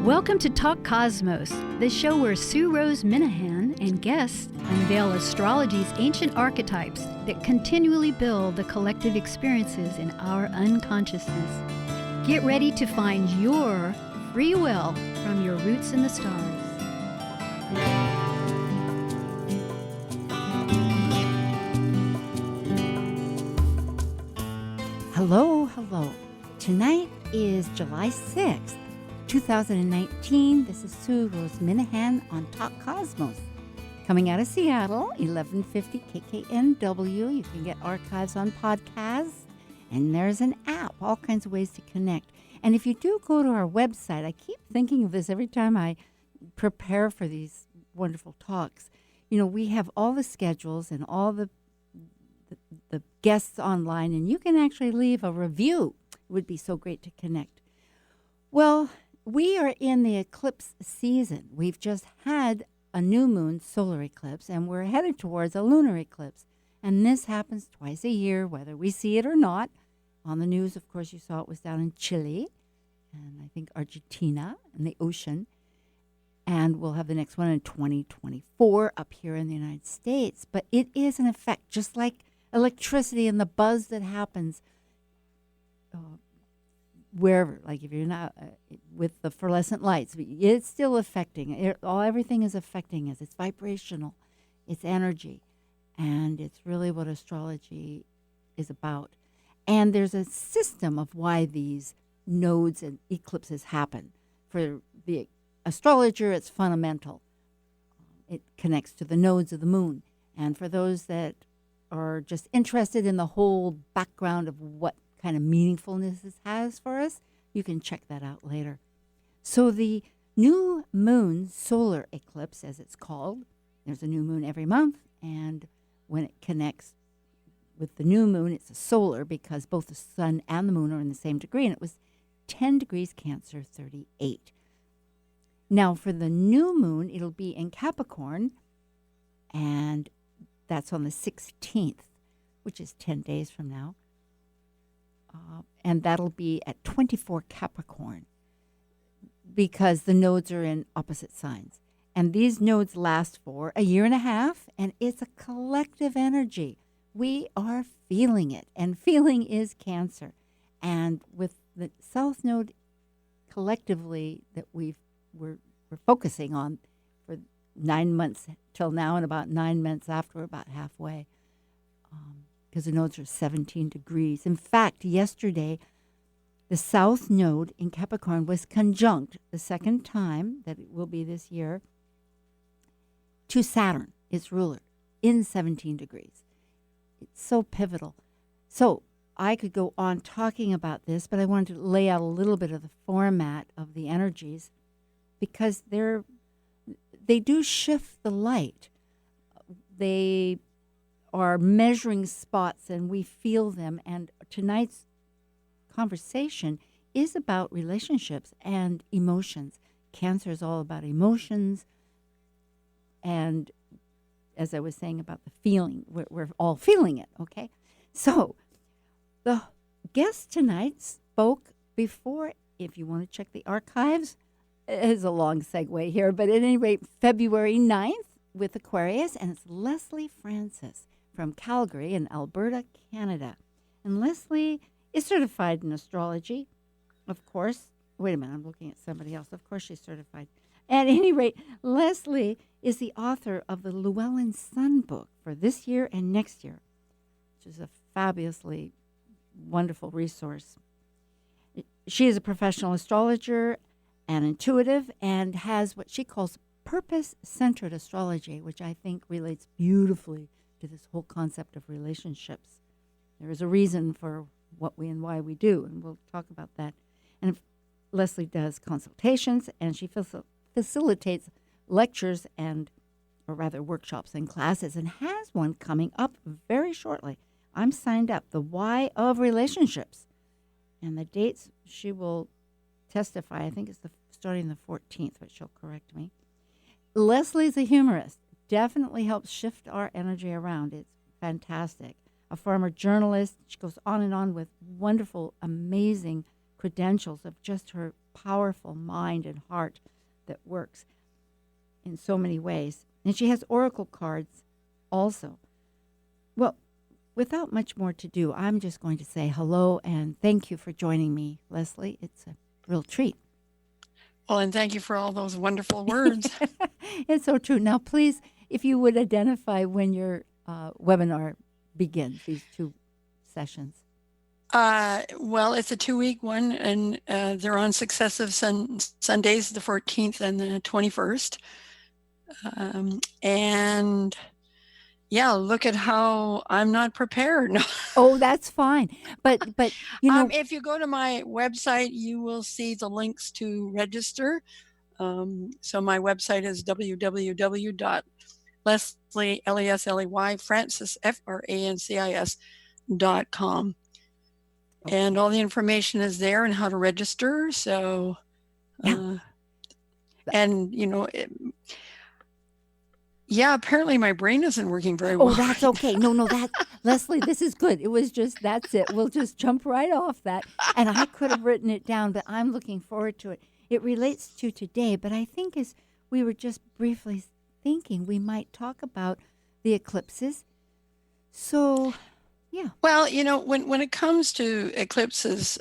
Welcome to Talk Cosmos, the show where Sue Rose Minahan and guests unveil astrology's ancient archetypes that continually build the collective experiences in our unconsciousness. Get ready to find your free will from your roots in the stars. Hello. Tonight is July 6th, 2019. This is Sue Rose Minahan on Talk Cosmos. Coming out of Seattle, 1150 KKNW. You can get archives on podcasts, and there's an app, all kinds of ways to connect. And if you do go to our website, I keep thinking of this every time I prepare for these wonderful talks. You know, we have all the schedules and all the guests online, and you can actually leave a review. It would be so great to connect. Well, we are in the eclipse season. We've just had a new moon solar eclipse, and we're headed towards a lunar eclipse. And this happens twice a year, whether we see it or not. On the news, of course, you saw it was down in Chile, and I think Argentina, in the ocean. And we'll have the next one in 2024 up here in the United States. But it is an effect, just like electricity and the buzz that happens wherever, like if you're not with the fluorescent lights, it's still affecting it. Everything is affecting us. It's vibrational, it's energy, and it's really what astrology is about. And there's a system of why these nodes and eclipses happen. For the astrologer, it's fundamental. It connects to the nodes of the moon. And for those that are just interested in the whole background of what kind of meaningfulness this has for us, you can check that out later. So the new moon solar eclipse, as it's called, there's a new moon every month, and when it connects with the new moon, it's a solar because both the sun and the moon are in the same degree, and it was 10 degrees Cancer, 38. Now for the new moon, it'll be in Capricorn, and that's on the 16th, which is 10 days from now. And that'll be at 24 Capricorn because the nodes are in opposite signs. And these nodes last for a year and a half, and it's a collective energy. We are feeling it, and feeling is Cancer. And with the South Node collectively that we're focusing on for 9 months till now, and about 9 months after, we're about halfway, because the nodes are 17 degrees. In fact, yesterday, the South Node in Capricorn was conjunct, the second time that it will be this year, to Saturn, its ruler, in 17 degrees. It's so pivotal. So I could go on talking about this, but I wanted to lay out a little bit of the format of the energies because they do shift the light. They are measuring spots, and we feel them. And tonight's conversation is about relationships and emotions. Cancer is all about emotions. And as I was saying about the feeling, we're all feeling it, okay? So the guest tonight spoke before, if you want to check the archives, it is a long segue here, but at any rate, February 9th with Aquarius, and it's Lesley Francis from Calgary in Alberta, Canada. And Lesley is certified in astrology, of course. Wait a minute, I'm looking at somebody else. Of course she's certified. At any rate, Lesley is the author of the Llewellyn Sun book for this year and next year, which is a fabulously wonderful resource. She is a professional astrologer and intuitive and has what she calls purpose-centered astrology, which I think relates beautifully to this whole concept of relationships. There is a reason for what we and why we do, and we'll talk about that. And Lesley does consultations, and she facilitates lectures or rather workshops and classes, and has one coming up very shortly. I'm signed up, The Why of Relationships. And the dates she will testify, I think it's starting the 14th, but she'll correct me. Lesley's a humorist. Definitely helps shift our energy around. It's fantastic. A former journalist. She goes on and on with wonderful, amazing credentials of just her powerful mind and heart that works in so many ways. And she has oracle cards also. Well, without much more to do, I'm just going to say hello and thank you for joining me, Lesley. It's a real treat. Well, and thank you for all those wonderful words. It's so true. Now, please, if you would identify when your webinar begins, these 2 sessions. Well, it's a 2-week one, and they're on successive Sundays, the 14th and the 21st. And yeah, look at how I'm not prepared. No. Oh, that's fine. But you know, If you go to my website, you will see the links to register. So my website is www.lesley, Lesley, Francis, FRANCIS.com. okay. And all the information is there and how to register. So, and apparently my brain isn't working very well. Oh, that's okay. No, that Lesley, this is good. It was just that's it. We'll just jump right off that. And I could have written it down, but I'm looking forward to it. It relates to today, but I think as we were just briefly thinking, we might talk about the eclipses. So, yeah. Well, when it comes to eclipses,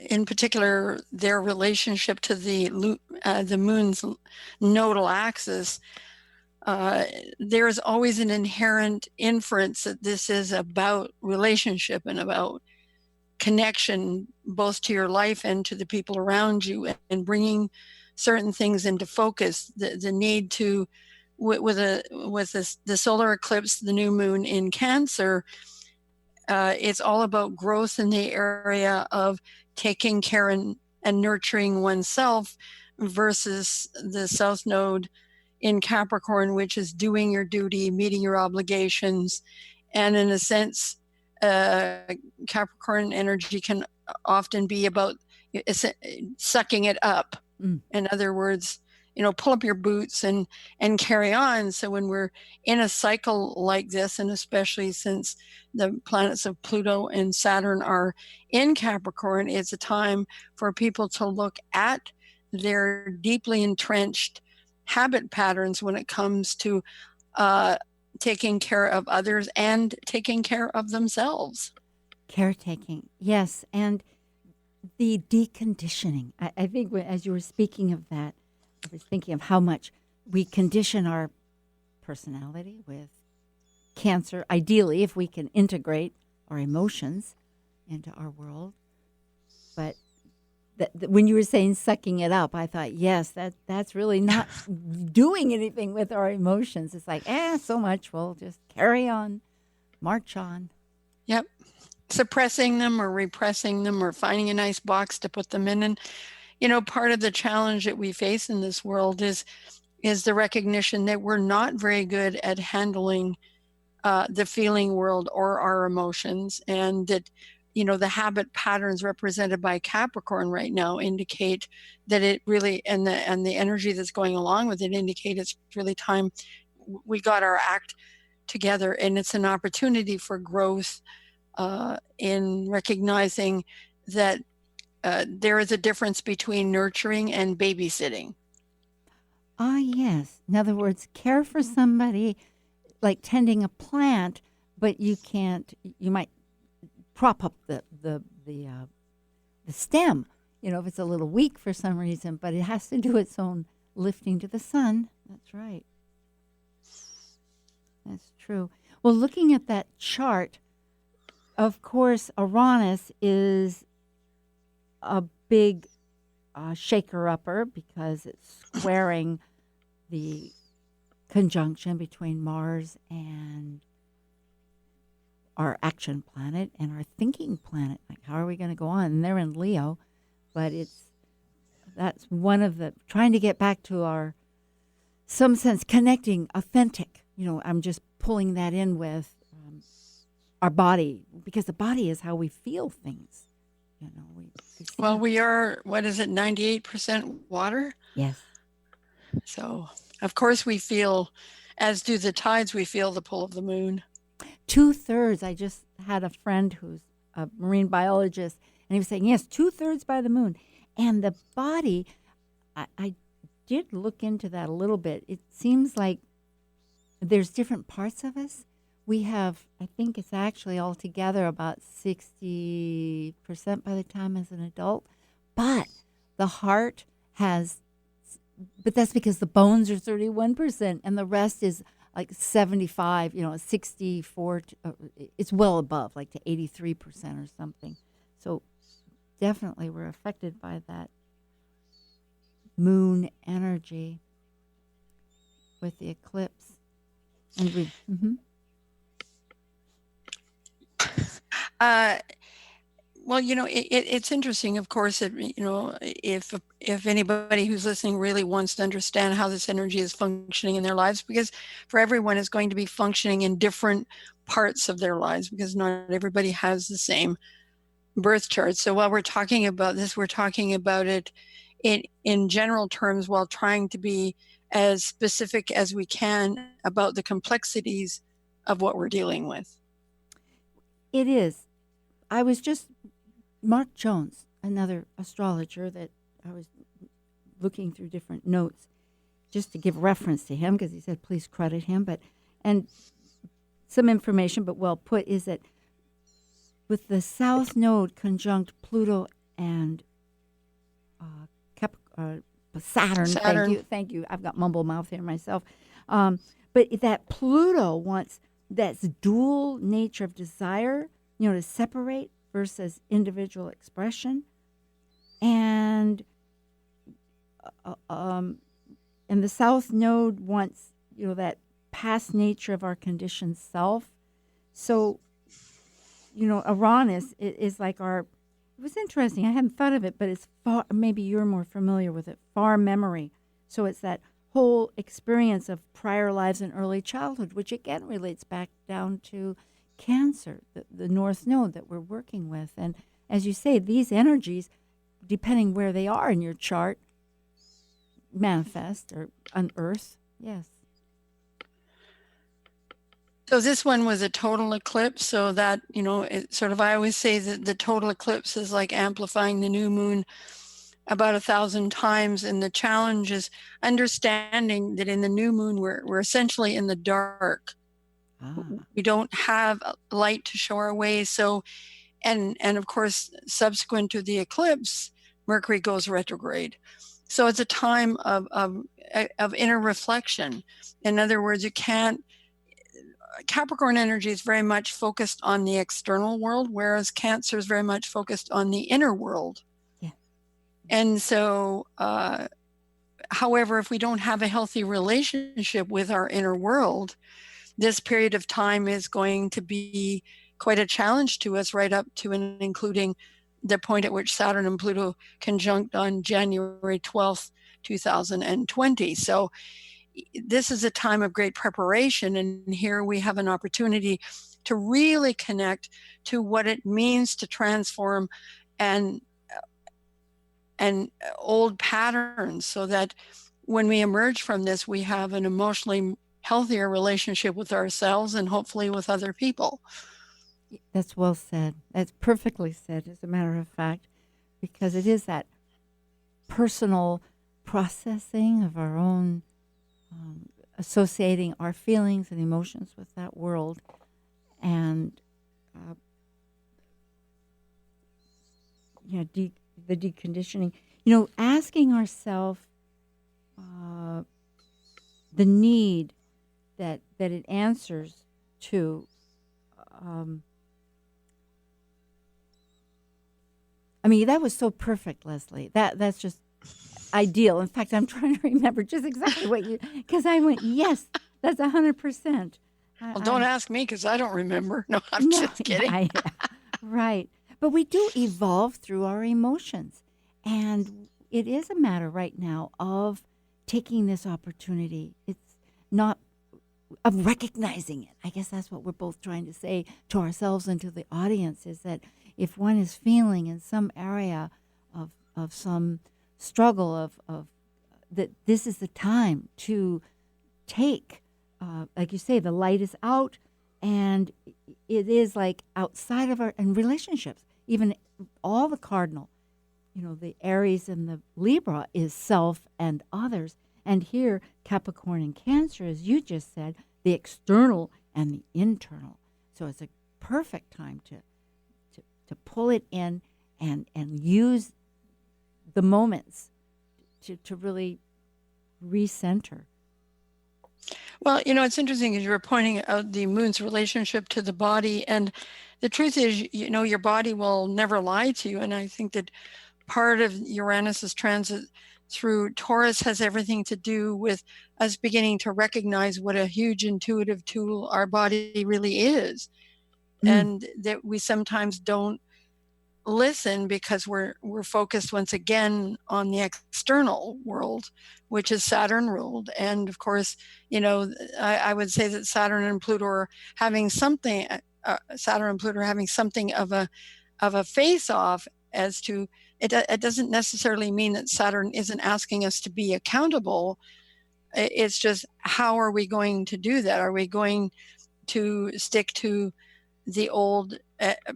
in particular, their relationship to the moon's nodal axis, there is always an inherent inference that this is about relationship and about connection, both to your life and to the people around you, and bringing certain things into focus. The need to, with the solar eclipse, the new moon in Cancer, it's all about growth in the area of taking care and nurturing oneself, versus the South Node in Capricorn, which is doing your duty, meeting your obligations. And in a sense, Capricorn energy can often be about sucking it up. In other words, pull up your boots and carry on. So when we're in a cycle like this, and especially since the planets of Pluto and Saturn are in Capricorn, it's a time for people to look at their deeply entrenched habit patterns when it comes to taking care of others and taking care of themselves. Caretaking, yes. And the deconditioning. I think as you were speaking of that, I was thinking of how much we condition our personality with Cancer. Ideally, if we can integrate our emotions into our world. But when you were saying sucking it up, I thought, yes, that's really not doing anything with our emotions. It's like, so much. We'll just carry on, march on. Yep. Suppressing them or repressing them or finding a nice box to put them in. And, part of the challenge that we face in this world is the recognition that we're not very good at handling the feeling world or our emotions, and that the habit patterns represented by Capricorn right now indicate that it really, and the energy that's going along with it, indicate it's really time we got our act together, and it's an opportunity for growth in recognizing that there is a difference between nurturing and babysitting. Ah, yes. In other words, care for somebody like tending a plant, but you might prop up the stem, if it's a little weak for some reason, but it has to do its own lifting to the sun. That's right. That's true. Well, looking at that chart, of course, Uranus is a big shaker-upper because it's squaring the conjunction between Mars and our action planet and our thinking planet. Like, how are we going to go on? And they're in Leo, but that's one of the, trying to get back to our, some sense, connecting, authentic. I'm just pulling that in with our body, because the body is how we feel things. Well, we are, 98% water? Yes. So, of course, we feel, as do the tides, we feel the pull of the moon. 2/3. I just had a friend who's a marine biologist, and he was saying, yes, 2/3 by the moon. And the body, I did look into that a little bit. It seems like there's different parts of us. We have, I think it's actually altogether about 60% by the time as an adult. But the heart has, but that's because the bones are 31% and the rest is like 75, 64, it's well above, like to 83% or something. So definitely we're affected by that moon energy with the eclipse. And Uh, well, it's interesting, of course, that, if anybody who's listening really wants to understand how this energy is functioning in their lives, because for everyone it's going to be functioning in different parts of their lives, because not everybody has the same birth chart. So while we're talking about this, we're talking about it in general terms, while trying to be as specific as we can about the complexities of what we're dealing with. it is. I was just, Mark Jones, another astrologer that I was looking through different notes just to give reference to him because he said please credit him, and some information, but well put, is that with the South Node conjunct Pluto and Saturn. Thank you. I've got mumble mouth here myself. But that Pluto wants that dual nature of desire, to separate versus individual expression, and the South Node wants that past nature of our conditioned self. So Uranus is like our. It was interesting. I hadn't thought of it, but it's far. Maybe you're more familiar with it. Far memory. So it's that whole experience of prior lives and early childhood, which again relates back down to Cancer, the North Node that we're working with. And as you say, these energies, depending where they are in your chart, manifest or unearth. Yes. So this one was a total eclipse. So that, I always say that the total eclipse is like amplifying the new moon about 1,000 times. And the challenge is understanding that in the new moon, we're essentially in the dark. We don't have light to show our way. So, and of course, subsequent to the eclipse, Mercury goes retrograde. So it's a time of inner reflection. In other words, Capricorn energy is very much focused on the external world, whereas Cancer is very much focused on the inner world. Yeah. And so, however, if we don't have a healthy relationship with our inner world, this period of time is going to be quite a challenge to us, right up to and including the point at which Saturn and Pluto conjunct on January 12th, 2020. So this is a time of great preparation, and here we have an opportunity to really connect to what it means to transform and old patterns, so that when we emerge from this, we have an emotionally healthier relationship with ourselves and hopefully with other people. That's well said. That's perfectly said, as a matter of fact, because it is that personal processing of our own, associating our feelings and emotions with that world, and the deconditioning. Asking ourselves the need that it answers to. That was so perfect, Lesley. That's just ideal. In fact, I'm trying to remember just exactly what because I went, yes, that's 100%. Well, don't ask me because I don't remember. No, I'm just kidding. Right. But we do evolve through our emotions. And it is a matter right now of taking this opportunity. It's not of recognizing it. I guess that's what we're both trying to say to ourselves and to the audience, is that if one is feeling in some area of some struggle of that, this is the time to take, like you say, the light is out, and it is like outside of our and relationships, even all the cardinal, the Aries and the Libra is self and others. And here, Capricorn and Cancer, as you just said, the external and the internal. So it's a perfect time to pull it in and use the moments to really recenter. Well, it's interesting as you were pointing out the moon's relationship to the body. And the truth is, your body will never lie to you. And I think that part of Uranus's transit through Taurus has everything to do with us beginning to recognize what a huge intuitive tool our body really is. And that we sometimes don't listen because we're focused once again on the external world, which is Saturn ruled. And of course, I would say that Saturn and Pluto are having something of a face off as to it. It doesn't necessarily mean that Saturn isn't asking us to be accountable. It's just, how are we going to do that? Are we going to stick to the old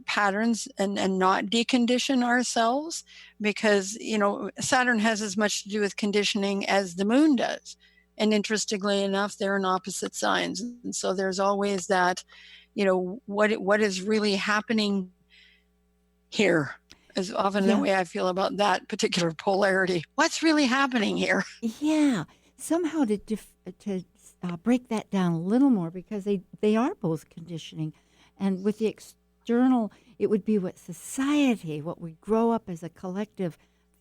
patterns and not decondition ourselves? Because Saturn has as much to do with conditioning as the moon does, and interestingly enough, they're in opposite signs. And so there's always that, what is really happening here is often the way I feel about that particular polarity. What's really happening here? Yeah, somehow to break that down a little more, because they are both conditioning. And with the external, it would be what society, what we grow up as a collective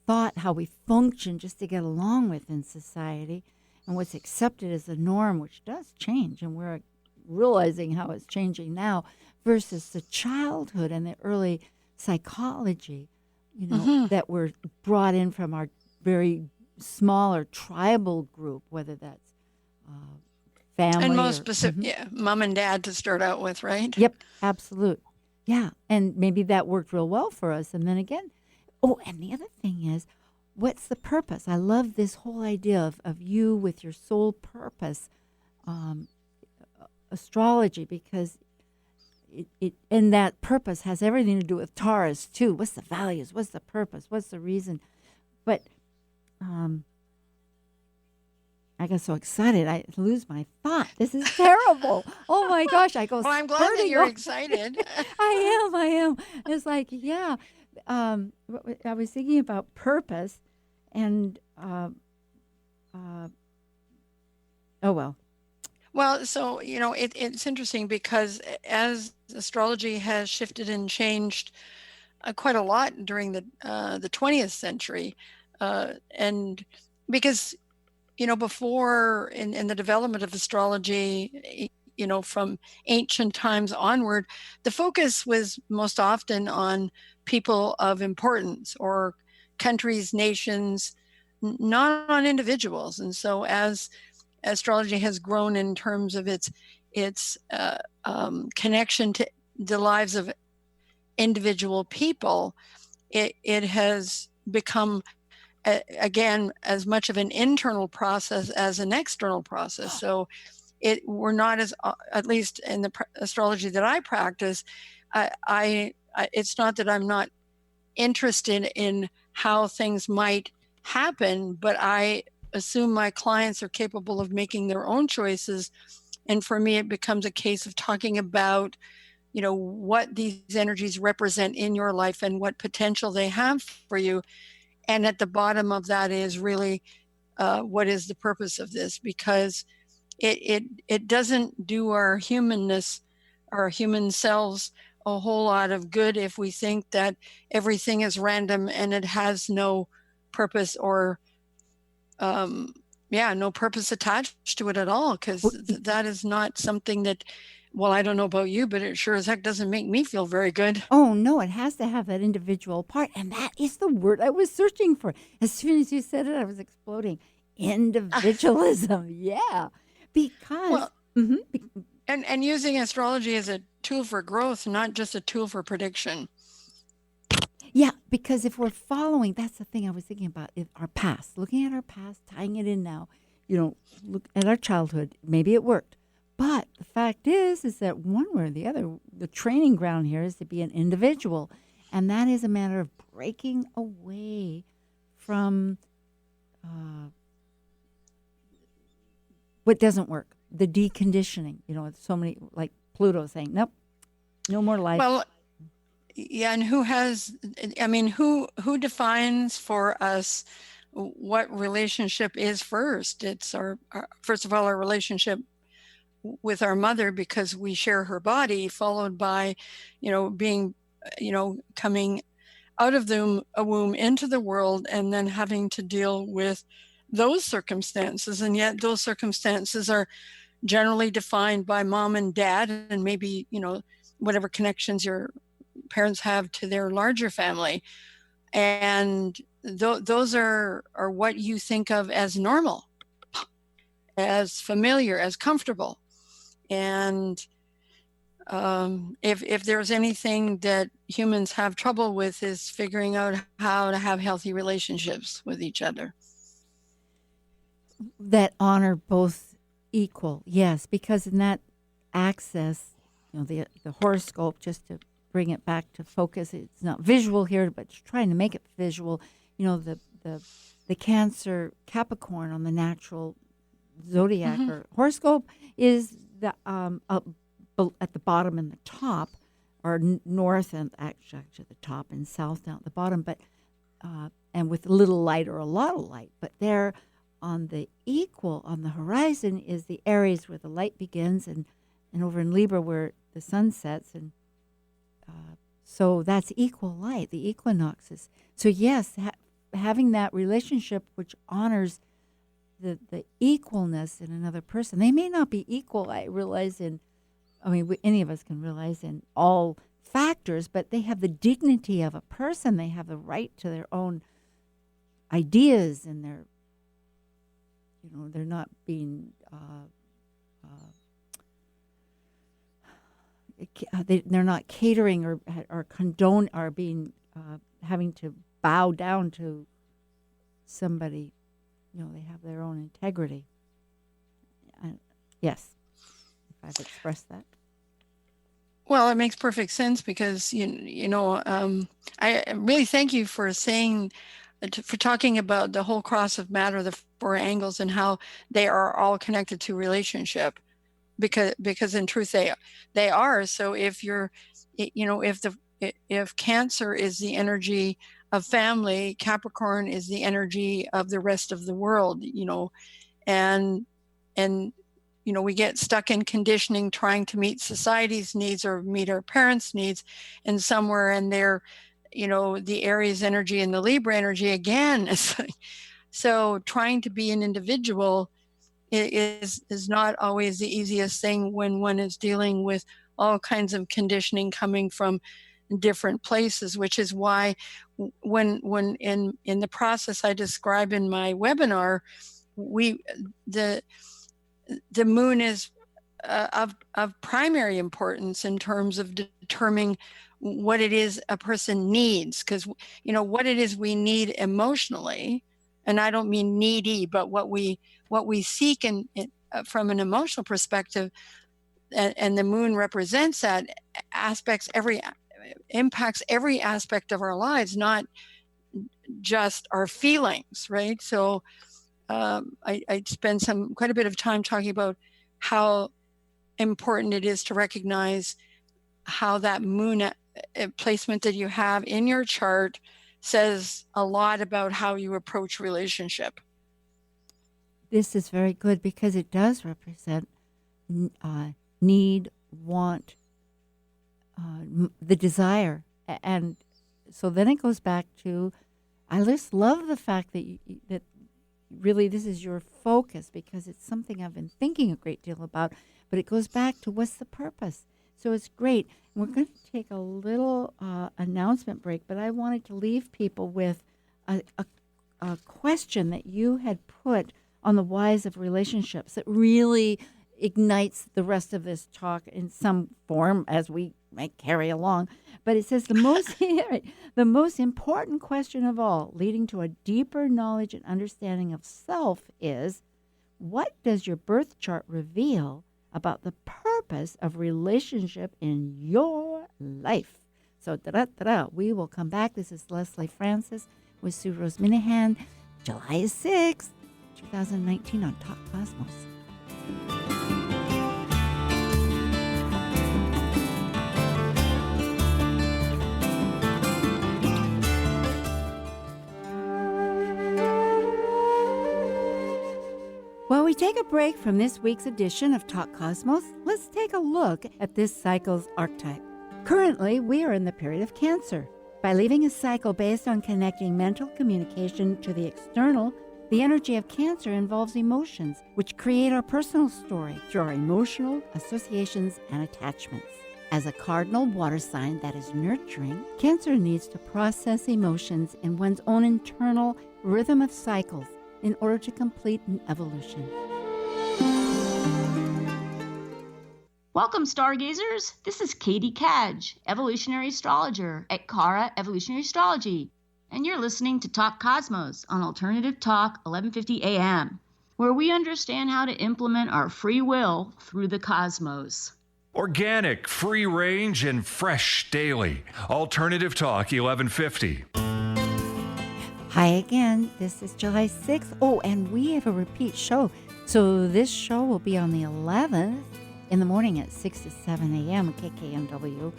thought, how we function just to get along with in society, and what's accepted as a norm, which does change, and we're realizing how it's changing now, versus the childhood and the early psychology, that were brought in from our very small or tribal group, whether that's family. And most specific, mom and dad to start out with, right? Yep, absolute. Yeah, and maybe that worked real well for us. And then again, and the other thing is, what's the purpose? I love this whole idea of you with your soul purpose, astrology, because it and that purpose has everything to do with Taurus too. What's the values? What's the purpose? What's the reason? But I got so excited I lose my thought. This is terrible. Oh my gosh! I go. Well, I'm glad that you're excited. I am. It's like, yeah. I was thinking about purpose, and oh well. Well, so it's interesting because as astrology has shifted and changed quite a lot during the 20th century, and because before in the development of astrology, from ancient times onward, the focus was most often on people of importance or countries, nations, not on individuals. And so as astrology has grown in terms of its connection to the lives of individual people, it has become again as much of an internal process as an external process. So we're not as, at least in the astrology that I practice, I it's not that I'm not interested in how things might happen, but I assume my clients are capable of making their own choices. And for me, it becomes a case of talking about, what these energies represent in your life and what potential they have for you. And at the bottom of that is really what is the purpose of this? Because it doesn't do our humanness, our human selves, a whole lot of good if we think that everything is random and it has no purpose or no purpose attached to it at all, because that is not something that, well, I don't know about you, but it sure as heck doesn't make me feel very good. Oh, no, it has to have that individual part. And that is the word I was searching for. As soon as you said it, I was exploding. Individualism. Yeah. Because. And using astrology as a tool for growth, not just a tool for prediction. Yeah, because if we're following, that's the thing I was thinking about, our past, looking at our past, tying it in now, look at our childhood. Maybe it worked. But the fact is that one way or the other, the training ground here is to be an individual. And that is a matter of breaking away from what doesn't work, the deconditioning. So many, like Pluto saying, nope, no more life. Well, yeah, and who defines for us what relationship is first? It's our first of all, our relationship with our mother, because we share her body, followed by, being, coming out of a womb into the world, and then having to deal with those circumstances. And yet those circumstances are generally defined by mom and dad, and maybe, whatever connections your parents have to their larger family. And those are what you think of as normal, as familiar, as comfortable. And if there's anything that humans have trouble with, is figuring out how to have healthy relationships with each other. That honor both equal, yes, because in that access, the horoscope, just to bring it back to focus, it's not visual here, but trying to make it visual. The Cancer Capricorn on the natural zodiac or horoscope is the at the bottom and the top, or north and actually the top and south down at the bottom, but and with little light or a lot of light. But there on the equal, on the horizon, is the Aries where the light begins, and over in Libra where the sun sets, and so that's equal light, the equinoxes. So yes, having that relationship which honors the equalness in another person. They may not be equal, I realize, any of us can realize in all factors, but they have the dignity of a person. They have the right to their own ideas, and they're not being they're not catering or condone or being having to bow down to somebody. They have their own integrity. Yes, if I've expressed that. Well, it makes perfect sense, because I really thank you for saying, for talking about the whole cross of matter, the four angles, and how they are all connected to relationship, because in truth they are. So if if Cancer is the energy of family, Capricorn is the energy of the rest of the world, and we get stuck in conditioning, trying to meet society's needs or meet our parents' needs, and somewhere in there, the Aries energy and the Libra energy again. So trying to be an individual is not always the easiest thing when one is dealing with all kinds of conditioning coming from different places, which is why when in the process I describe in my webinar, the moon is of primary importance in terms of determining what it is a person needs, because what it is we need emotionally, and I don't mean needy, but what we seek in from an emotional perspective, and the moon represents that, impacts every aspect of our lives, not just our feelings, right? So I spend quite a bit of time talking about how important it is to recognize how that moon placement that you have in your chart says a lot about how you approach relationship. This is very good, because it does represent need, want, the desire. And so then it goes back to, I just love the fact that that really this is your focus, because it's something I've been thinking a great deal about, but it goes back to what's the purpose. So it's great. We're going to take a little announcement break, but I wanted to leave people with a question that you had put on the whys of relationships that really ignites the rest of this talk in some form as we might carry along. But it says the most important question of all, leading to a deeper knowledge and understanding of self, is, what does your birth chart reveal about the purpose of relationship in your life? So, we will come back. This is Lesley Francis with Sue Rose Minahan, July 6th, 2019 on Talk Cosmos. While we take a break from this week's edition of Talk Cosmos, let's take a look at this cycle's archetype. Currently, we are in the period of Cancer. By leaving a cycle based on connecting mental communication to the external, the energy of Cancer involves emotions, which create our personal story through our emotional associations and attachments. As a cardinal water sign that is nurturing, Cancer needs to process emotions in one's own internal rhythm of cycles in order to complete an evolution. Welcome, stargazers. This is Katie Cadge, evolutionary astrologer at Kara Evolutionary Astrology, and you're listening to Talk Cosmos on Alternative Talk 1150 AM, where we understand how to implement our free will through the cosmos. Organic, free range, and fresh daily. Alternative Talk 1150. Hi again. This is July 6th. Oh, and we have a repeat show. So this show will be on the 11th in the morning at 6 to 7 a.m. KKNW.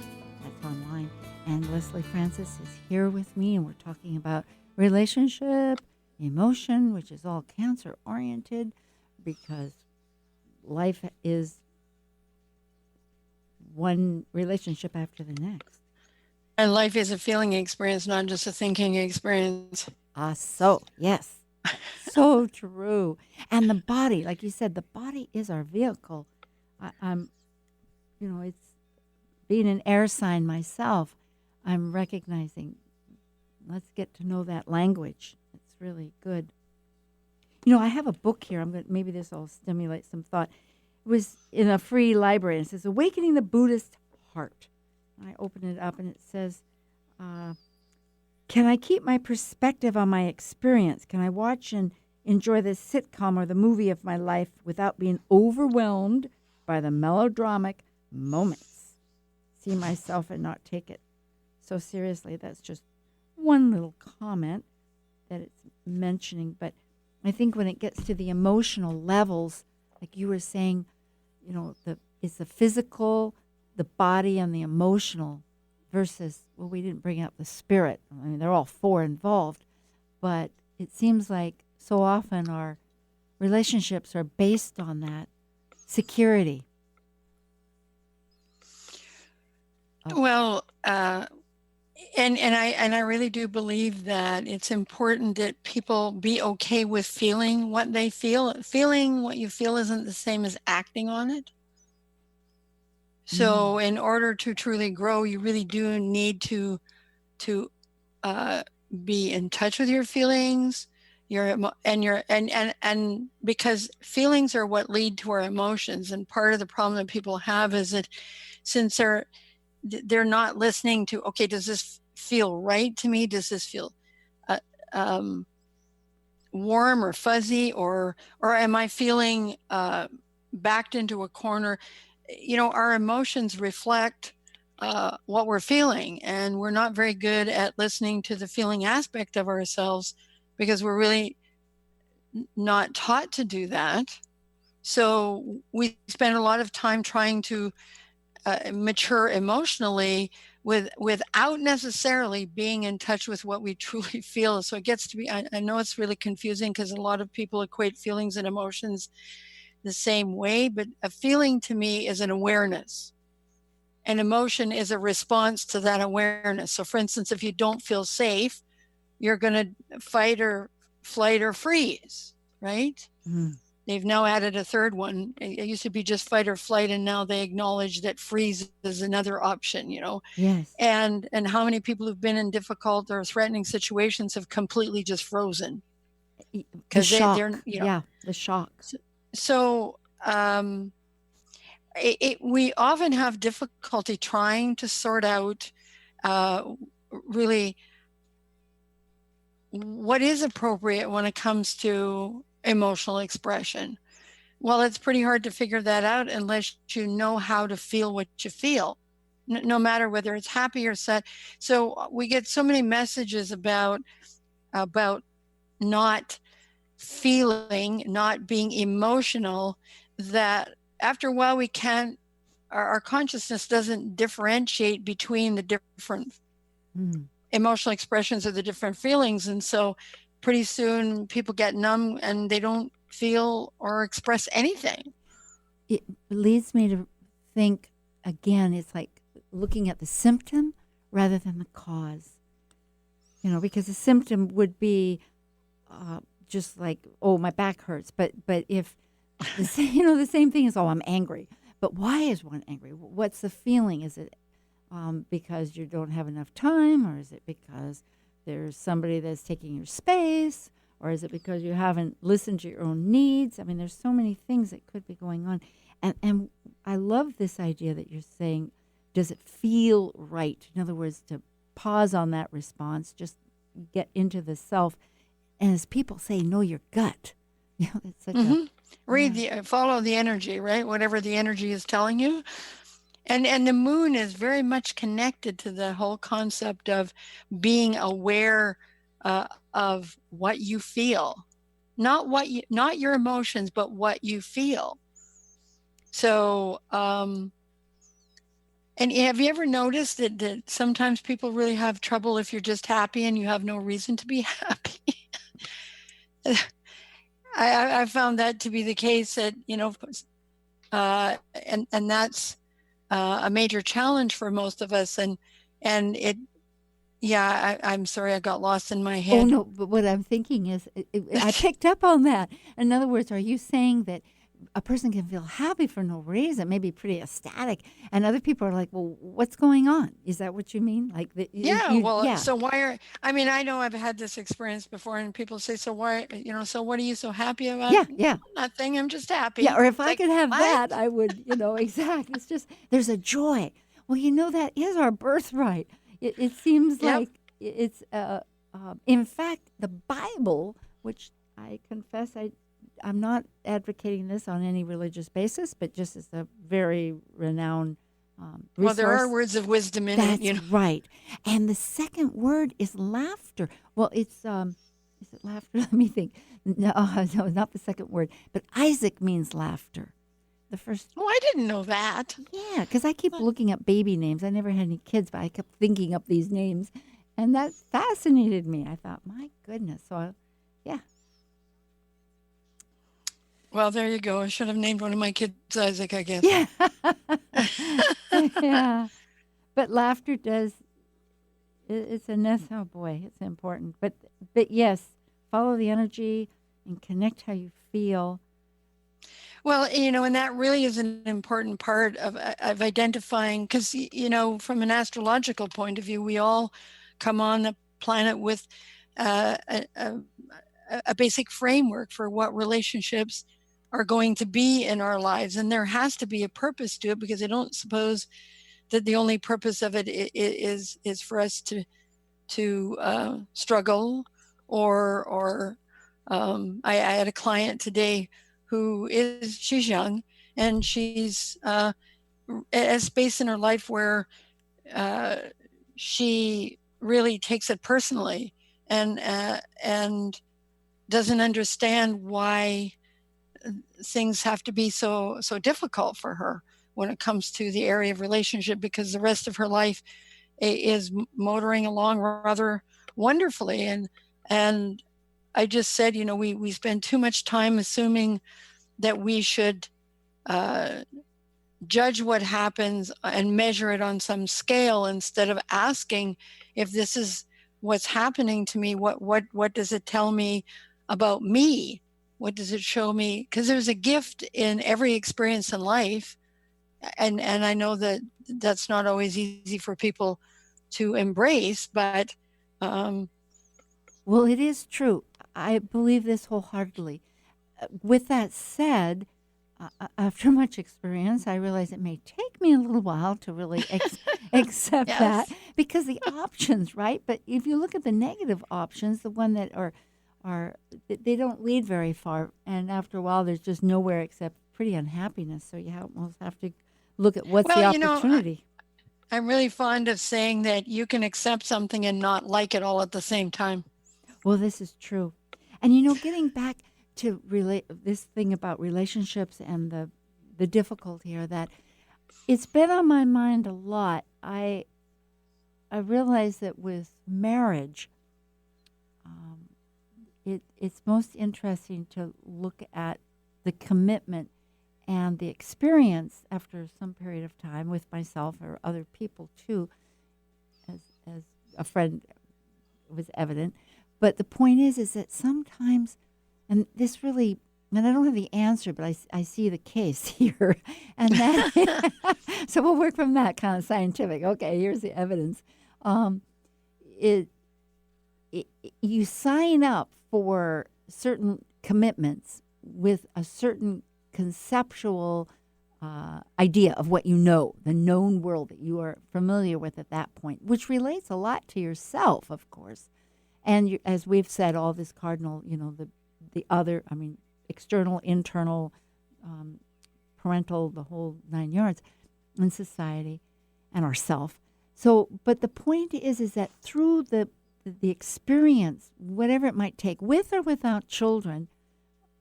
That's online. And Lesley Francis is here with me, and we're talking about relationship, emotion, which is all Cancer-oriented because life is one relationship after the next. And life is a feeling experience, not just a thinking experience. Yes. So true. And the body, like you said, the body is our vehicle. I'm, it's being an air sign myself, I'm recognizing, let's get to know that language. It's really good. I have a book here. Maybe this will stimulate some thought. It was in a free library, and it says, Awakening the Buddhist Heart. I open it up, and it says, can I keep my perspective on my experience? Can I watch and enjoy the sitcom or the movie of my life without being overwhelmed by the melodramatic moments? See myself and not take it so seriously. That's just one little comment that it's mentioning. But I think when it gets to the emotional levels, like you were saying, it's the physical, the body, and the emotional versus, well, we didn't bring up the spirit. I mean, they're all four involved, but it seems like so often our relationships are based on that security. Well, and I really do believe that it's important that people be okay with feeling what they feel. Feeling what you feel isn't the same as acting on it. So in order to truly grow, you really do need to be in touch with your feelings, and because feelings are what lead to our emotions. And part of the problem that people have is that since they're not listening to, okay, does this feel right to me? Does this feel warm or fuzzy, or am I feeling backed into a corner? Our emotions reflect what we're feeling, and we're not very good at listening to the feeling aspect of ourselves because we're really not taught to do that. So we spend a lot of time trying to mature emotionally without necessarily being in touch with what we truly feel. So it gets to be, I know it's really confusing because a lot of people equate feelings and emotions the same way, but a feeling to me is an awareness. An emotion is a response to that awareness. So for instance, if you don't feel safe, you're going to fight or flight or freeze, right? Mm. They've now added a third one. It used to be just fight or flight, and now they acknowledge that freeze is another option, Yes. And how many people who've been in difficult or threatening situations have completely just frozen? Because they're the shock. So we often have difficulty trying to sort out really what is appropriate when it comes to emotional expression. Well, it's pretty hard to figure that out unless you know how to feel what you feel. no matter whether it's happy or sad. So we get so many messages about not feeling, not being emotional, that after a while we can't, our consciousness doesn't differentiate between the different emotional expressions or the different feelings. And so pretty soon people get numb and they don't feel or express anything. It leads me to think, again, it's like looking at the symptom rather than the cause. Because the symptom would be just like, oh, my back hurts. But if the same thing is, oh, I'm angry. But why is one angry? What's the feeling? Is it because you don't have enough time, or is it because there's somebody that's taking your space, or is it because you haven't listened to your own needs? I mean, there's so many things that could be going on. And I love this idea that you're saying, does it feel right? In other words, to pause on that response, just get into the self. And as people say, know your gut. It's such follow the energy, right? Whatever the energy is telling you. And the moon is very much connected to the whole concept of being aware of what you feel, not your emotions, but what you feel. So, and have you ever noticed that sometimes people really have trouble if you're just happy and you have no reason to be happy? I found that to be the case, that, and that's a major challenge for most of us. And it, I'm sorry, I got lost in my head. Oh, no, but what I'm thinking is, I picked up on that. In other words, are you saying that a person can feel happy for no reason, maybe pretty ecstatic, and other people are like, well, what's going on? Is that what you mean? Like, So why I know I've had this experience before, and people say, so why, so what are you so happy about? Yeah. Nothing, I'm just happy. Yeah, or if I could have that, I would, exactly. It's just, there's a joy. Well, that is our birthright. It seems like it's, in fact, the Bible, which I confess I'm not advocating this on any religious basis, but just as a very renowned resource. Well, there are words of wisdom in it. That's right. And the second word is laughter. Well, it's, is it laughter? Let me think. No, not the second word. But Isaac means laughter. The first. Oh, I didn't know that. Yeah, because I keep looking up baby names. I never had any kids, but I kept thinking up these names. And that fascinated me. I thought, my goodness. So, yeah. Well, there you go. I should have named one of my kids Isaac, I guess. Yeah. Yeah. But laughter does, it's oh boy, it's important. But yes, follow the energy and connect how you feel. Well, and that really is an important part of identifying, because, from an astrological point of view, we all come on the planet with a basic framework for what relationships are going to be in our lives. And there has to be a purpose to it, because I don't suppose that the only purpose of it is for us to struggle or I had a client today she's young, and she's at a space in her life where she really takes it personally and doesn't understand why things have to be so difficult for her when it comes to the area of relationship, because the rest of her life is motoring along rather wonderfully. And I just said, we spend too much time assuming that we should judge what happens and measure it on some scale, instead of asking, if this is what's happening to me, what does it tell me about me? What does it show me? Because there's a gift in every experience in life. And I know that that's not always easy for people to embrace, but well, it is true. I believe this wholeheartedly. With that said, after much experience, I realize it may take me a little while to really accept that, because the options, right? But if you look at the negative options, the one that are they don't lead very far, and after a while, there's just nowhere except pretty unhappiness. So you almost have to look at what's the opportunity. I'm really fond of saying that you can accept something and not like it all at the same time. Well, this is true. And getting back to this thing about relationships and the difficulty here, that it's been on my mind a lot. I realize that with marriage, it's most interesting to look at the commitment and the experience after some period of time with myself or other people too, as a friend was evident. But the point is that sometimes, and this really, and I don't have the answer, but I see the case here, and that so we'll work from that kind of scientific. Okay, here's the evidence. It you sign up for certain commitments with a certain conceptual idea of what you know, the known world that you are familiar with at that point, which relates a lot to yourself, of course. And as we've said, all this cardinal, the other, external, internal, parental, the whole 9 yards, in society and ourself. So, but the point is that through the experience, whatever it might take, with or without children,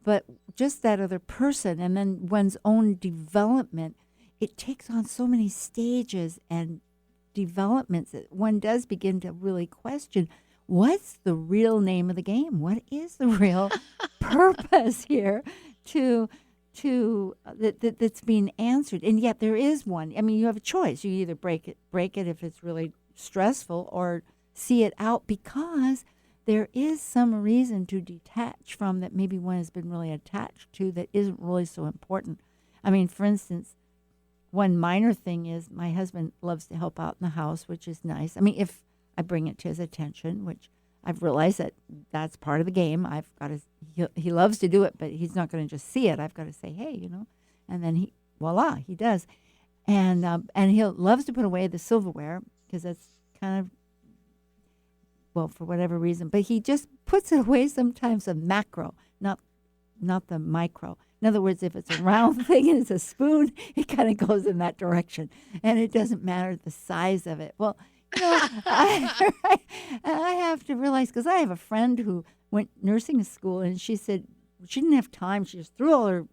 but just that other person, and then one's own development, it takes on so many stages and developments that one does begin to really question, what's the real name of the game? What is the real purpose here that's being answered? And yet there is one. You have a choice. You either break it if it's really stressful, or see it out because there is some reason to detach from that maybe one has been really attached to that isn't really so important. For instance, one minor thing is my husband loves to help out in the house, which is nice. If I bring it to his attention, which I've realized that that's part of the game. I've got to, he loves to do it, but he's not going to just see it. I've got to say, hey, and then voila, he does. And he loves to put away the silverware because that's kind of, well, for whatever reason, but he just puts it away sometimes a macro, not the micro. In other words, if it's a round thing and it's a spoon, it kind of goes in that direction, and it doesn't matter the size of it. Well, I have to realize, because I have a friend who went nursing school, and she said she didn't have time. She just threw all her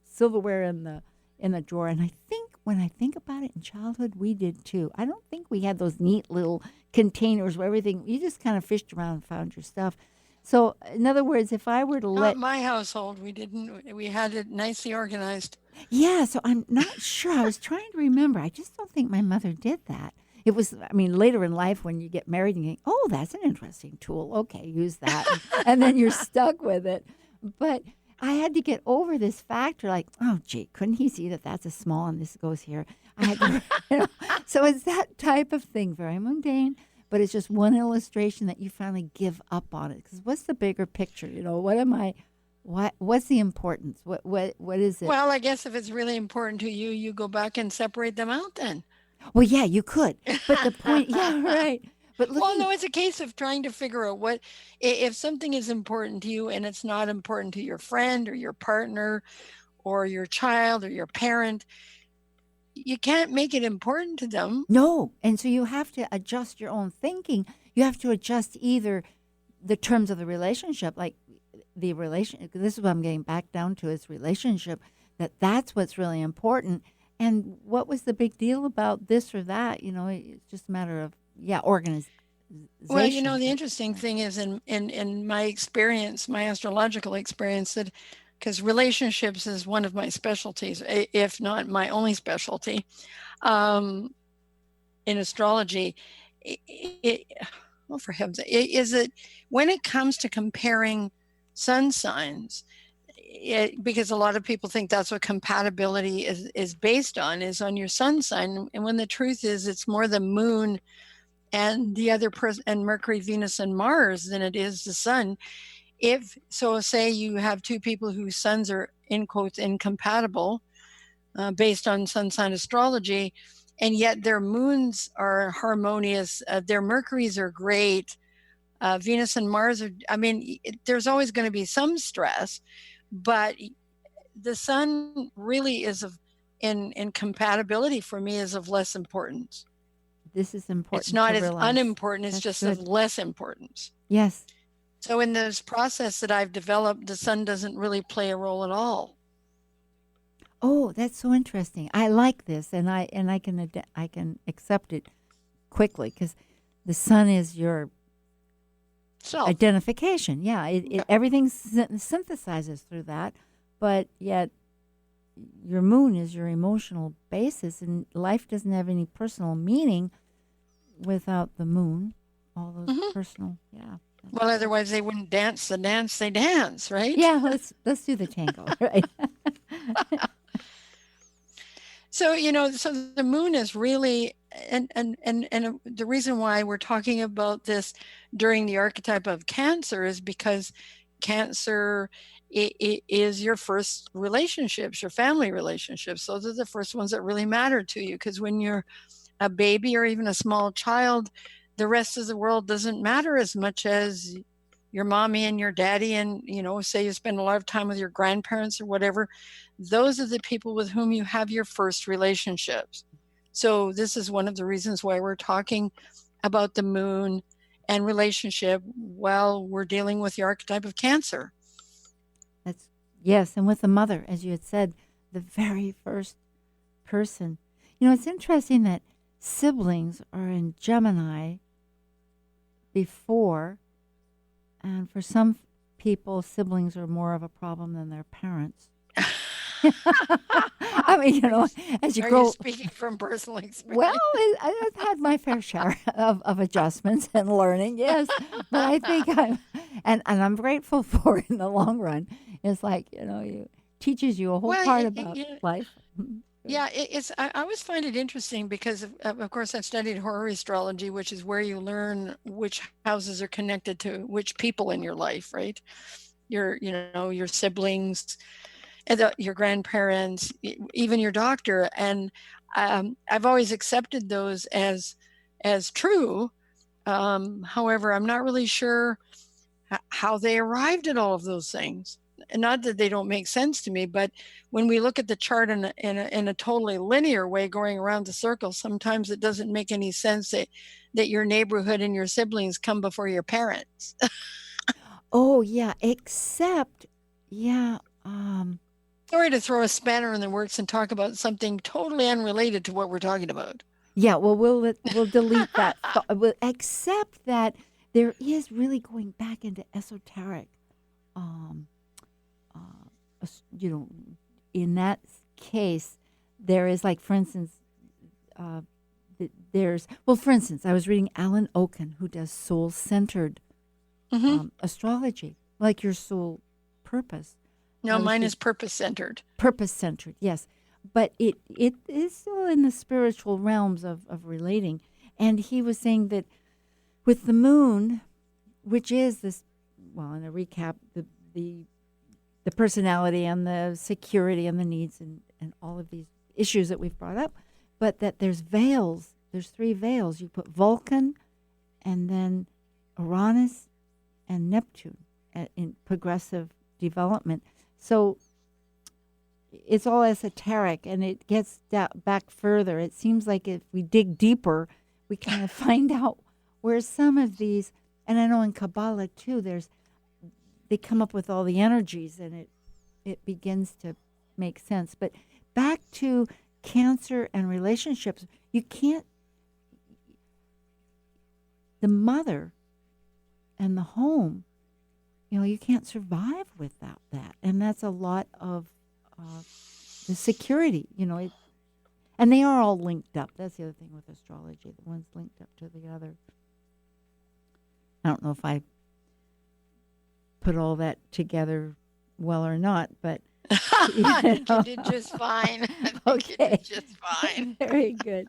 silverware in the drawer, and I think when I think about it, in childhood, we did too. I don't think we had those neat little containers where everything, you just kind of fished around and found your stuff. So, in other words, if I were to Not my household, we didn't. We had it nicely organized. Yeah, so I'm not sure. I was trying to remember. I just don't think my mother did that. It was, later in life when you get married and you think, oh, that's an interesting tool. Okay, use that. And then you're stuck with it. But I had to get over this factor, like, oh, gee, couldn't he see that that's a small and this goes here? I had to, So it's that type of thing, very mundane, but it's just one illustration that you finally give up on it. Because what's the bigger picture? What's the importance? What is it? Well, I guess if it's really important to you, you go back and separate them out then. Well, yeah, you could. But the point, yeah, right. But well, no, it's a case of trying to figure out if something is important to you and it's not important to your friend or your partner or your child or your parent, you can't make it important to them. No. And so you have to adjust your own thinking. You have to adjust either the terms of the relationship, like the relation. This is what I'm getting back down to, is relationship, that's what's really important. And what was the big deal about this or that? It's just a matter of, organization. Well, the interesting thing is in my experience, my astrological experience, that because relationships is one of my specialties, if not my only specialty, in astrology, for heaven's sake, is it when it comes to comparing sun signs, because a lot of people think that's what compatibility is based on, is on your sun sign. And when the truth is, it's more the moon and the other person, and Mercury, Venus, and Mars, than it is the sun. Say you have two people whose suns are, in quotes, incompatible, based on sun sign astrology, and yet their moons are harmonious, their Mercuries are great, Venus and Mars are, there's always going to be some stress, but the sun really is in compatibility for me is of less importance. this is important. It's not to as realize. unimportant, it's That's just good. of less importance. Yes. So in this process that I've developed, the sun doesn't really play a role at all. Oh, that's so interesting. I like this, and I can accept it quickly because the sun is your So identification. Yeah, everything synthesizes through that, but yet your moon is your emotional basis, and life doesn't have any personal meaning without the moon. All those personal, yeah. well, otherwise they wouldn't dance the dance they dance, right? Yeah, let's do the tango, right? So, so the moon is really, and the reason why we're talking about this during the archetype of Cancer is because Cancer is your first relationships, your family relationships. Those are the first ones that really matter to you, because when you're a baby or even a small child, the rest of the world doesn't matter as much as your mommy and your daddy, and say you spend a lot of time with your grandparents or whatever. Those are the people with whom you have your first relationships. So this is one of the reasons why we're talking about the moon and relationship while we're dealing with the archetype of Cancer. Yes, and with the mother, as you had said, the very first person. It's interesting that siblings are in Gemini before, and for some people, siblings are more of a problem than their parents. I mean, as you Are grow. you speaking from personal experience? Well, I've had my fair share of adjustments and learning, yes. But I think I'm grateful for it in the long run. It's like, it teaches you a whole part about life. Yeah, I always find it interesting because, of course, I've studied horror astrology, which is where you learn which houses are connected to which people in your life, right? Your siblings, and your grandparents, even your doctor. And I've always accepted those as true. However, I'm not really sure how they arrived at all of those things. And not that they don't make sense to me, but when we look at the chart in a totally linear way going around the circle, sometimes it doesn't make any sense that your neighborhood and your siblings come before your parents. Oh, yeah, except, Sorry to throw a spanner in the works and talk about something totally unrelated to what we're talking about. Yeah, well, we'll delete that. Except that there is really going back into esoteric. In that case, there is, like, for instance, for instance, I was reading Alan Oken, who does soul-centered astrology, like your soul purpose. No, mine is purpose-centered. Purpose-centered, yes. But it is still in the spiritual realms of relating. And he was saying that with the moon, which is this, well, in a recap, the personality and the security and the needs and all of these issues that we've brought up, but that there's veils. There's 3 veils. You put Vulcan and then Uranus and Neptune in progressive development. So it's all esoteric, and it gets back further. It seems like if we dig deeper, we kind of find out where some of these, and I know in Kabbalah too, they come up with all the energies, and it begins to make sense. But back to Cancer and relationships, the mother and the home, you can't survive without that. And that's a lot of the security, and they are all linked up. That's the other thing with astrology. The one's linked up to the other. I don't know if I put all that together well or not, but I think you did just fine. Okay. You did just fine. Very good.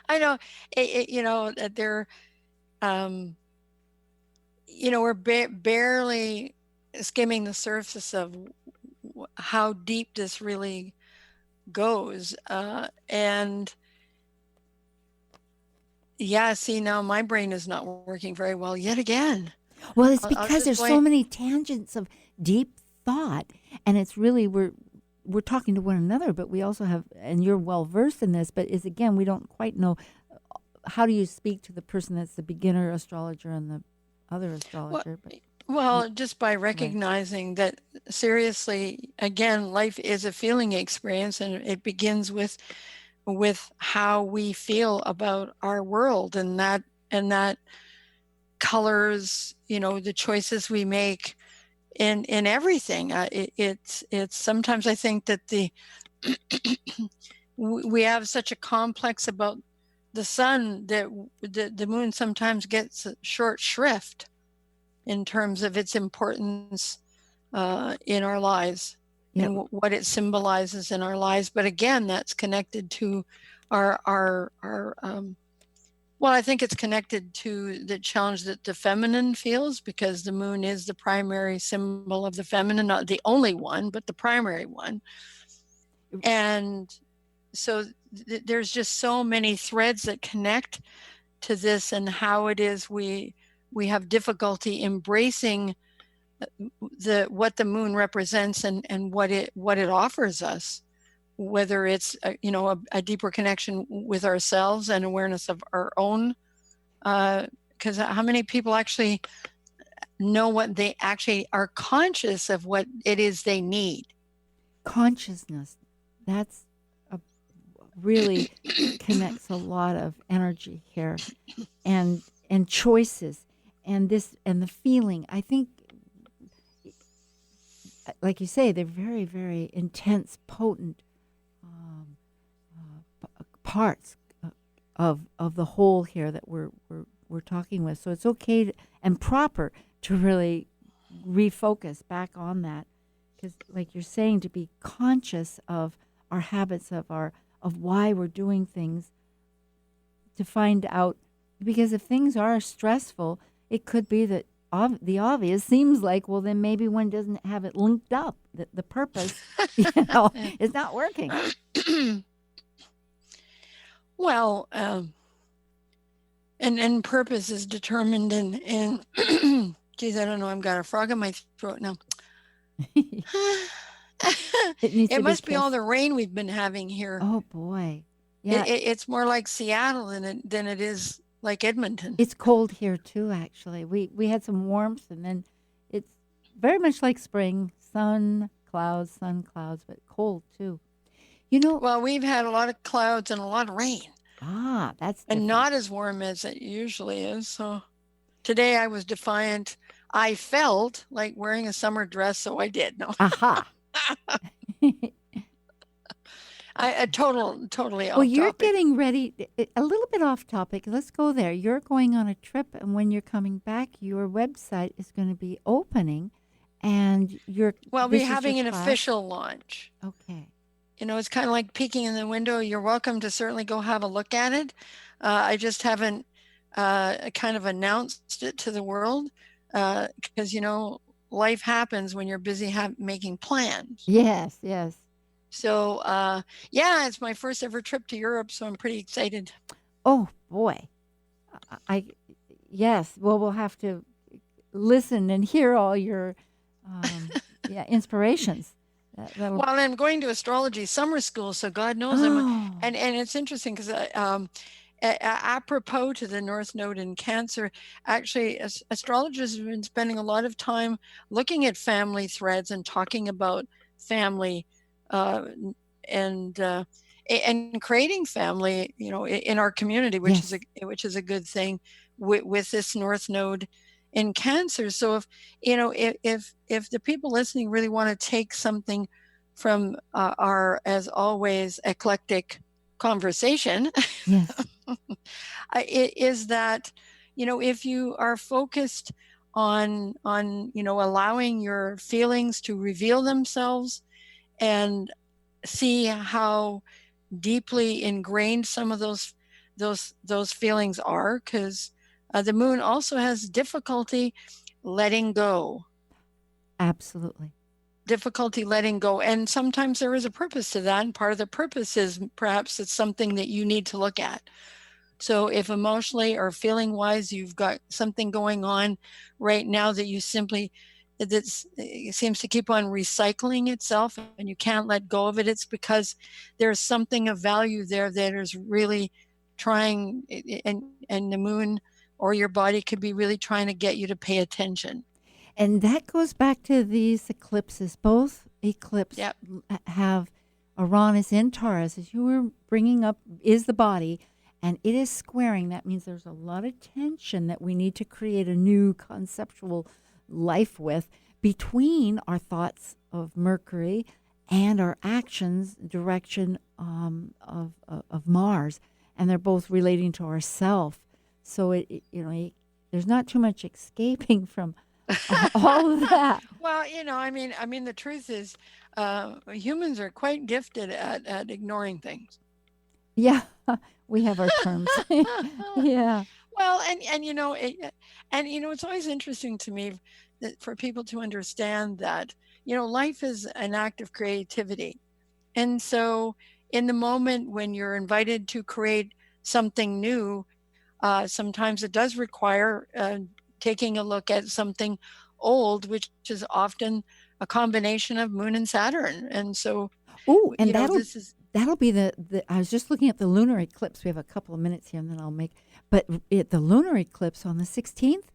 I know, that they're, we're barely skimming the surface of how deep this really goes. And yeah, see, now my brain is not working very well yet again. Well, it's because there's so many tangents of deep thought, and it's really we're talking to one another, but we also have, and you're well versed in this, but again, we don't quite know how do you speak to the person that's the beginner astrologer and the other astrologer? Well, just by recognizing that, seriously, again, life is a feeling experience, and it begins with how we feel about our world, and that colors, the choices we make in everything. It's sometimes I think that we have such a complex about the sun that the moon sometimes gets short shrift in terms of its importance in our lives, and what it symbolizes in our lives. But again, that's connected to our well, I think it's connected to the challenge that the feminine feels, because the moon is the primary symbol of the feminine, not the only one, but the primary one. And so there's just so many threads that connect to this, and how it is we have difficulty embracing what the moon represents, and what it offers us, whether it's a deeper connection with ourselves and awareness of our own, because how many people actually know what they actually are conscious of, what it is they need? Consciousness, that's really connects a lot of energy here, and choices, and the feeling. I think, like you say, they're very, very intense, potent parts of the whole here that we're talking with. So it's okay and proper to really refocus back on that, because, like you're saying, to be conscious of our habits, of why we're doing things, to find out, because if things are stressful, it could be that the obvious seems like, well, then maybe one doesn't have it linked up. The purpose, is not working. Well, and purpose is determined in geez, I don't know, I've got a frog in my throat now. It must be all the rain we've been having here. Oh boy, yeah. It's more like Seattle than it is like Edmonton. It's cold here too. Actually, we had some warmth, and then it's very much like spring. Sun, clouds, but cold too. Well, we've had a lot of clouds and a lot of rain. Ah, that's different. And not as warm as it usually is. So today I was defiant. I felt like wearing a summer dress, so I did. No. Aha. I totally off well, you're topic. Getting ready, a little bit off topic. Let's go there. You're going on a trip, and when you're coming back, your website is going to be opening, and we'll be having an official launch. Okay. It's kind of like peeking in the window. You're welcome to certainly go have a look at it. I just haven't kind of announced it to the world, because life happens when you're busy making plans. Yes. So yeah, it's my first ever trip to Europe, so I'm pretty excited. Oh boy, yes. Well, we'll have to listen and hear all your inspirations. Well, I'm going to astrology summer school, so God knows and it's interesting because apropos to the North Node in Cancer, actually, astrologers have been spending a lot of time looking at family threads and talking about family, and creating family, in our community, which is a good thing with this North Node in Cancer. So if the people listening really want to take something from our, as always, eclectic conversation, yes. It is that, if you are focused on allowing your feelings to reveal themselves, and see how deeply ingrained some of those feelings are, because the moon also has difficulty letting go. Absolutely. Difficulty letting go. And sometimes there is a purpose to that. And part of the purpose is perhaps it's something that you need to look at. So if emotionally or feeling wise, you've got something going on right now that you simply, it seems to keep on recycling itself and you can't let go of it, it's because there's something of value there that is really trying, and the moon or your body could be really trying to get you to pay attention. And that goes back to these eclipses. Both eclipses Yep. have Uranus in Taurus, as you were bringing up, is the body, and it is squaring. That means there's a lot of tension that we need to create a new conceptual life with between our thoughts of Mercury and our actions direction of Mars, and they're both relating to ourself. So there's not too much escaping from all of that. Well, I mean, the truth is, humans are quite gifted at ignoring things. Yeah, we have our terms. Yeah. Well, it's always interesting to me that for people to understand that, life is an act of creativity. And so in the moment when you're invited to create something new, sometimes it does require taking a look at something old, which is often a combination of Moon and Saturn. And so, And this is that'll be the. I was just looking at the lunar eclipse. We have a couple of minutes here, and then I'll make. But the lunar eclipse on the 16th,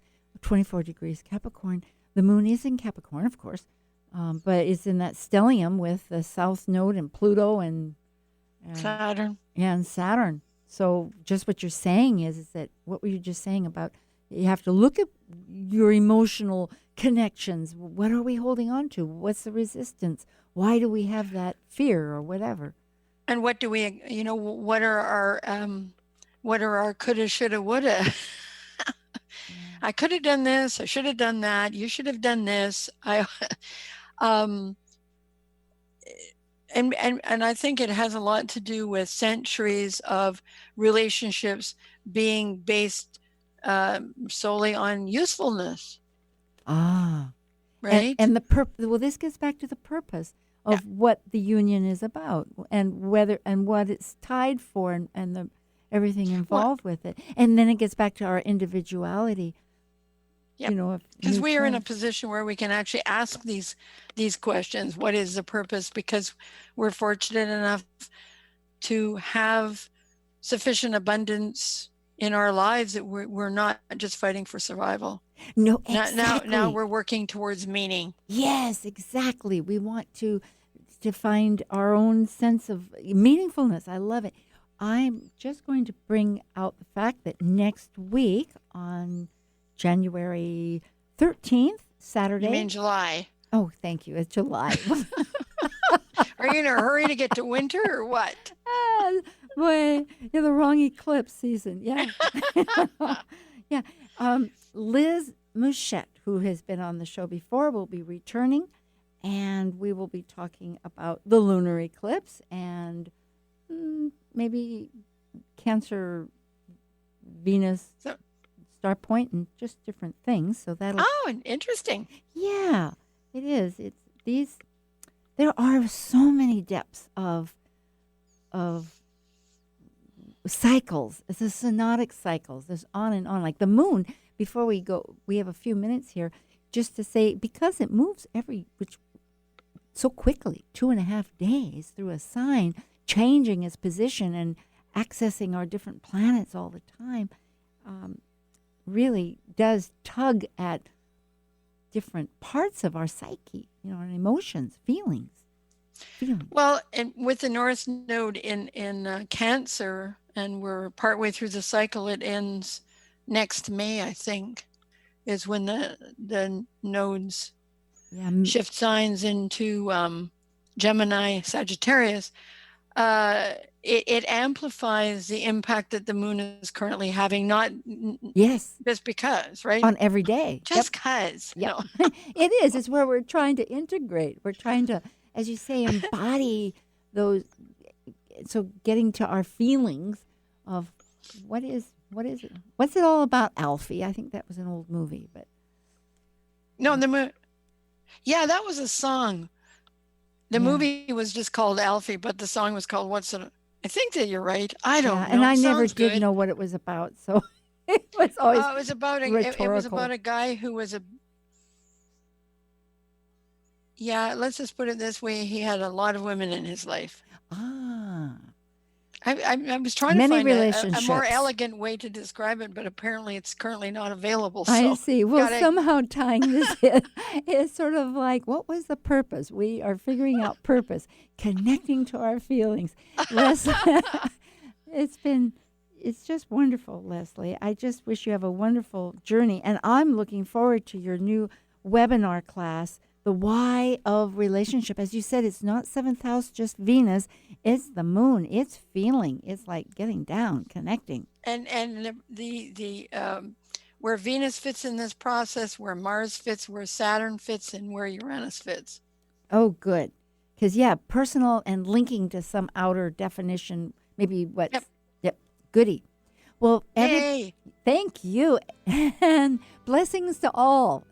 24 degrees Capricorn. The moon is in Capricorn, of course, but it's in that stellium with the South Node and Pluto and Saturn. Yeah, and Saturn. So just what you're saying is that what were you just saying about you have to look at your emotional connections. What are we holding on to? What's the resistance? Why do we have that fear or whatever? And what do we, what are our coulda, shoulda, woulda? I could have done this. I should have done that. You should have done this. And I think it has a lot to do with centuries of relationships being based solely on usefulness. Right. And the purpose. Well, this gets back to the purpose of what the union is about, and what it's tied for, and the everything involved with it. And then it gets back to our individuality. Yep. Because we are in a position where we can actually ask these questions. What is the purpose? Because we're fortunate enough to have sufficient abundance in our lives that we're not just fighting for survival. No, exactly. Now we're working towards meaning. Yes, exactly. We want to find our own sense of meaningfulness. I love it. I'm just going to bring out the fact that next week on January 13th, Saturday. You mean July? Oh, thank you. It's July. Are you in a hurry to get to winter or what? Boy, you're the wrong eclipse season. Yeah. Yeah. Liz Mouchette, who has been on the show before, will be returning, and we will be talking about the lunar eclipse and maybe Cancer, Venus, star point, and just different things. So that'll. Oh, interesting. Yeah, it is. It's these. There are so many depths of cycles. It's the synodic cycles. There's on and on. Like the moon. Before we go, we have a few minutes here, just to say, because it moves so quickly, 2.5 days through a sign, changing its position and accessing our different planets all the time, really does tug at different parts of our psyche, and emotions, feelings. Well, and with the North Node in Cancer, and we're partway through the cycle, it ends next May, I think, is when the nodes shift signs into Gemini, Sagittarius. It amplifies the impact that the moon is currently having, not just because, right? On every day. Just because. Yep. It is. It's where we're trying to integrate. We're trying to, as you say, embody those. So getting to our feelings of what is it? What's it all about, Alfie? I think that was an old movie, but. No, the moon. Yeah, that was a song. The movie was just called Alfie, but the song was called What's It? I think that you're right. I don't know. And I never did know what it was about, so it was always it was about a guy who was let's just put it this way. He had a lot of women in his life. I was trying Many to find a more relationships. elegant way to describe it, but apparently it's currently not available. I So see. Well, gotta- somehow tying this in is sort of like, what was the purpose? We are figuring out purpose, connecting to our feelings. Leslie, it's just wonderful, Lesley. I just wish you have a wonderful journey. And I'm looking forward to your new webinar class, The Why of Relationship. As you said, it's not seventh house, just Venus. It's the moon. It's feeling. It's like getting down, connecting. and the where Venus fits in this process, where Mars fits, where Saturn fits, and where Uranus fits. Oh, good. Because, yeah, personal and linking to some outer definition, maybe what. Yep, goody. Well, Yay! thank you. And blessings to all.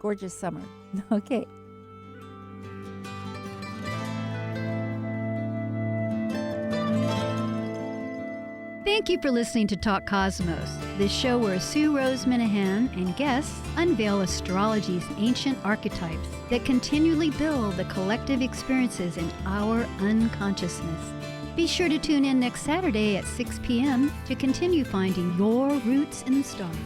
Gorgeous summer. Okay. Thank you for listening to Talk Cosmos, the show where Sue Rose Minahan and guests unveil astrology's ancient archetypes that continually build the collective experiences in our unconsciousness. Be sure to tune in next Saturday at 6 p.m. to continue finding your roots in the stars.